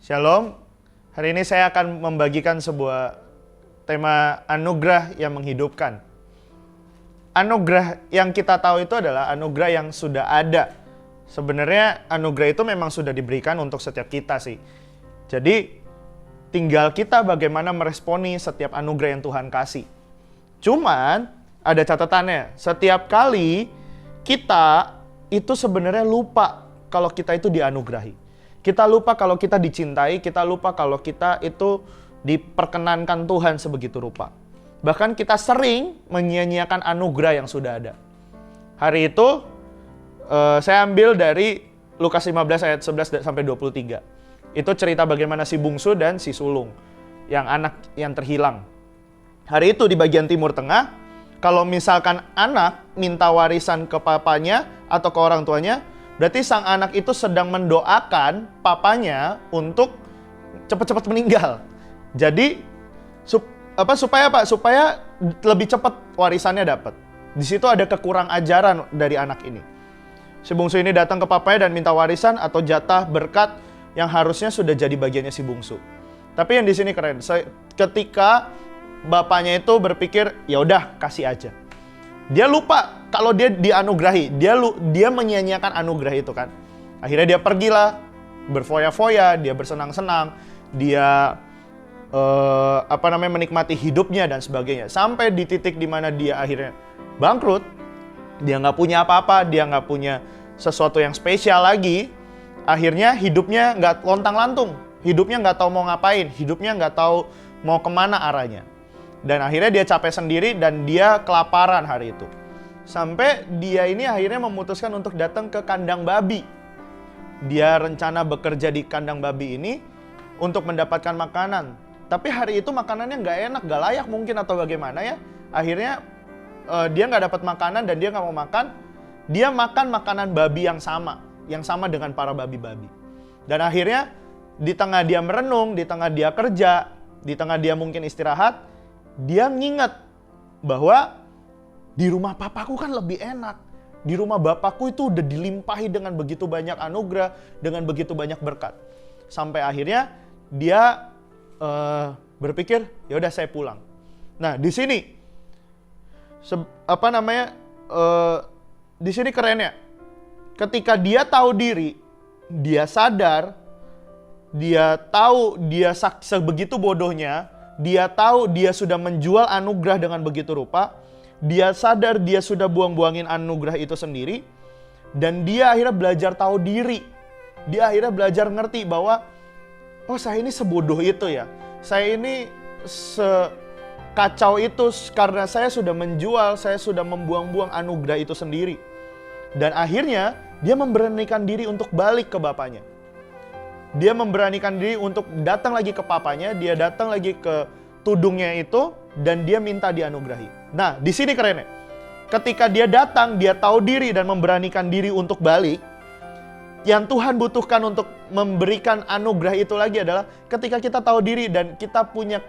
Shalom, hari ini saya akan membagikan sebuah tema anugerah yang menghidupkan. Anugerah yang kita tahu itu adalah anugerah yang sudah ada. Sebenarnya anugerah itu memang sudah diberikan untuk setiap kita sih. Jadi tinggal kita bagaimana meresponi setiap anugerah yang Tuhan kasih. Cuman ada catatannya, setiap kali kita itu sebenarnya lupa kalau kita itu dianugerahi. Kita lupa kalau kita dicintai, kita lupa kalau kita itu diperkenankan Tuhan sebegitu rupa. Bahkan kita sering menyia-nyiakan anugerah yang sudah ada. Hari itu saya ambil dari Lukas 15 ayat 11 sampai 23. Itu cerita bagaimana si bungsu dan si sulung, yang anak yang terhilang. Hari itu di bagian timur tengah, kalau misalkan anak minta warisan ke papanya atau ke orang tuanya, berarti sang anak itu sedang mendoakan papanya untuk cepat-cepat meninggal. Jadi supaya apa? Supaya lebih cepat warisannya dapat. Di situ ada kekurang ajaran dari anak ini. Si bungsu ini datang ke papanya dan minta warisan atau jatah berkat yang harusnya sudah jadi bagiannya si bungsu. Tapi yang di sini keren. Ketika bapaknya itu berpikir, ya udah kasih aja. Dia lupa kalau dia dianugerahi, dia menyia-nyiakan anugerah itu kan. Akhirnya dia pergilah, berfoya-foya, dia bersenang-senang, dia menikmati hidupnya dan sebagainya. Sampai di titik dimana dia akhirnya bangkrut, dia nggak punya apa-apa, dia nggak punya sesuatu yang spesial lagi. Akhirnya hidupnya nggak lontang-lantung, hidupnya nggak tahu mau ngapain, hidupnya nggak tahu mau kemana arahnya. Dan akhirnya dia capek sendiri dan dia kelaparan hari itu. Sampai dia ini akhirnya memutuskan untuk datang ke kandang babi. Dia rencana bekerja di kandang babi ini untuk mendapatkan makanan. Tapi hari itu makanannya nggak enak, nggak layak mungkin atau bagaimana ya. Akhirnya dia nggak dapat makanan dan dia nggak mau makan. Dia makan makanan babi yang sama dengan para babi-babi. Dan akhirnya di tengah dia merenung, di tengah dia kerja, di tengah dia mungkin istirahat, dia nginget bahwa di rumah papaku kan lebih enak. Di rumah bapakku itu udah dilimpahi dengan begitu banyak anugerah, dengan begitu banyak berkat. Sampai akhirnya dia berpikir, ya udah saya pulang. Nah, di sini di sini kerennya. Ketika dia tahu diri, dia sadar, dia tahu dia sebegitu bodohnya, dia tahu dia sudah menjual anugerah dengan begitu rupa. Dia sadar dia sudah buang-buangin anugerah itu sendiri. Dan dia akhirnya belajar tahu diri. Dia akhirnya belajar ngerti bahwa, oh saya ini sebodoh itu ya. Saya ini sekacau itu karena saya sudah menjual, saya sudah membuang-buang anugerah itu sendiri. Dan akhirnya dia memberanikan diri untuk balik ke bapaknya. Dia memberanikan diri untuk datang lagi ke papanya, dia datang lagi ke tudungnya itu, dan dia minta dianugerahi. Nah, di sini kerennya. Ketika dia datang, dia tahu diri dan memberanikan diri untuk balik, yang Tuhan butuhkan untuk memberikan anugerah itu lagi adalah ketika kita tahu diri dan kita punya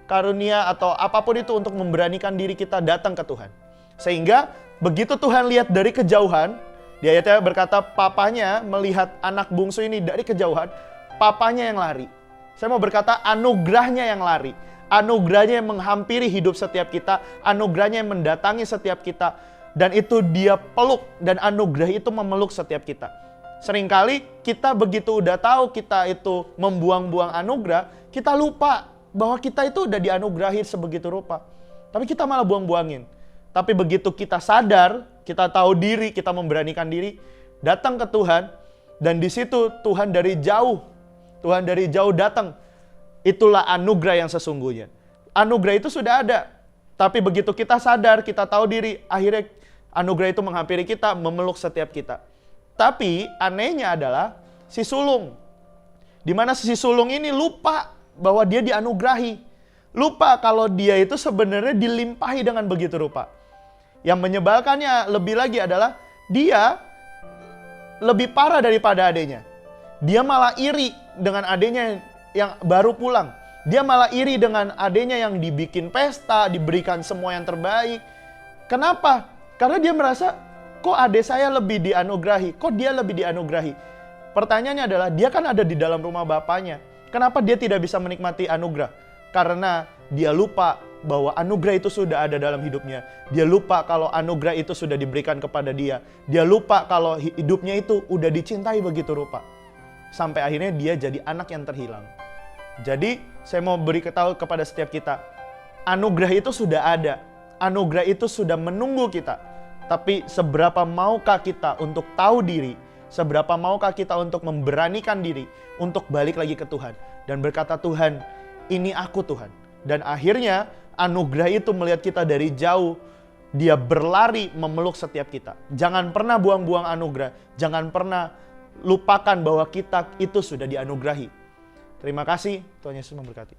karunia atau apapun itu untuk memberanikan diri kita datang ke Tuhan. Sehingga begitu Tuhan lihat dari kejauhan, di ayatnya berkata papanya melihat anak bungsu ini dari kejauhan, papanya yang lari. Saya mau berkata anugerahnya yang lari. Anugerahnya yang menghampiri hidup setiap kita. Anugerahnya yang mendatangi setiap kita. Dan itu dia peluk. Dan anugerah itu memeluk setiap kita. Seringkali kita begitu udah tahu kita itu membuang-buang anugerah, kita lupa bahwa kita itu udah dianugerahi sebegitu rupa. Tapi kita malah buang-buangin. Tapi begitu kita sadar, kita tahu diri, kita memberanikan diri, datang ke Tuhan, dan di situ Tuhan dari jauh datang. Itulah anugerah yang sesungguhnya. Anugerah itu sudah ada, tapi begitu kita sadar, kita tahu diri, akhirnya anugerah itu menghampiri kita, memeluk setiap kita. Tapi anehnya adalah si sulung, di mana si sulung ini lupa bahwa dia dianugerahi, lupa kalau dia itu sebenarnya dilimpahi dengan begitu rupa. Yang menyebalkannya lebih lagi adalah dia lebih parah daripada adenya. Dia malah iri dengan adenya yang baru pulang. Dia malah iri dengan adenya yang dibikin pesta, diberikan semua yang terbaik. Kenapa? Karena dia merasa, kok adik saya lebih dianugerahi? Kok dia lebih dianugerahi? Pertanyaannya adalah, dia kan ada di dalam rumah Bapaknya. Kenapa dia tidak bisa menikmati anugerah? Karena dia lupa bahwa anugerah itu sudah ada dalam hidupnya. Dia lupa kalau anugerah itu sudah diberikan kepada dia. Dia lupa kalau hidupnya itu udah dicintai begitu rupa. Sampai akhirnya dia jadi anak yang terhilang. Jadi saya mau beritahu kepada setiap kita, anugerah itu sudah ada. Anugerah itu sudah menunggu kita. Tapi seberapa maukah kita untuk tahu diri? Seberapa maukah kita untuk memberanikan diri untuk balik lagi ke Tuhan dan berkata, Tuhan, ini aku Tuhan. Dan akhirnya anugerah itu melihat kita dari jauh. Dia berlari memeluk setiap kita. Jangan pernah buang-buang anugerah. Jangan pernah lupakan bahwa kita itu sudah dianugerahi. Terima kasih, Tuhan Yesus memberkati.